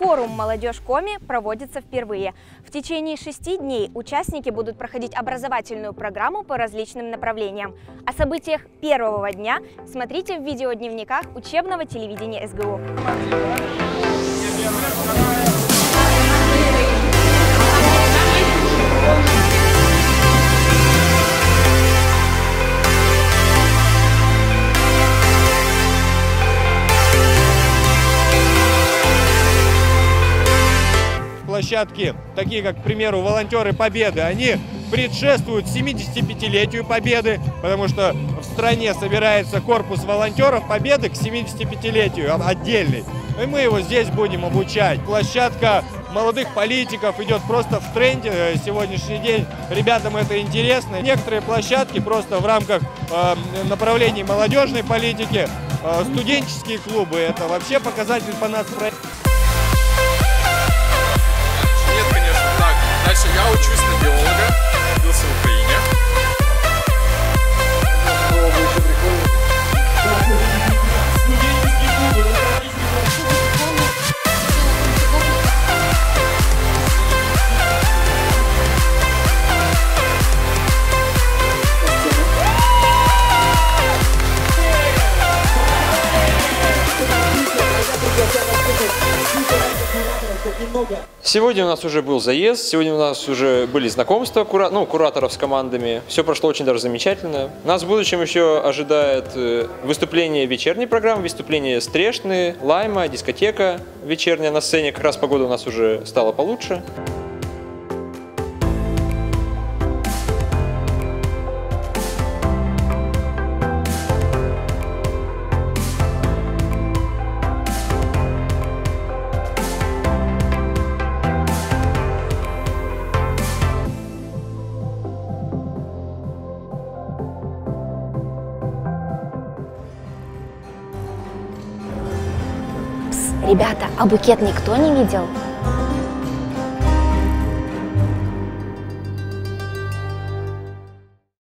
Форум «Молодежь Коми» проводится впервые. В течение 6 дней участники будут проходить образовательную программу по различным направлениям. О событиях первого дня смотрите в видеодневниках учебного телевидения СГУ. Площадки, такие как, к примеру, волонтеры Победы, они предшествуют 75-летию Победы, потому что в стране собирается корпус волонтеров Победы к 75-летию отдельный. И мы его здесь будем обучать. Площадка молодых политиков идет просто в тренде сегодняшний день. Ребятам это интересно. Некоторые площадки просто в рамках направлений молодежной политики, студенческие клубы, это вообще показатель по нацпроекту. Дальше я учусь на биолога, родился в Украине. Сегодня у нас уже был заезд, сегодня у нас уже были знакомства кураторов с командами. Все прошло очень даже замечательно. Нас в будущем еще ожидает выступление вечерней программы, выступление Стрешны, Лайма, дискотека вечерняя на сцене. Как раз погода у нас уже стала получше. Ребята, а букет никто не видел?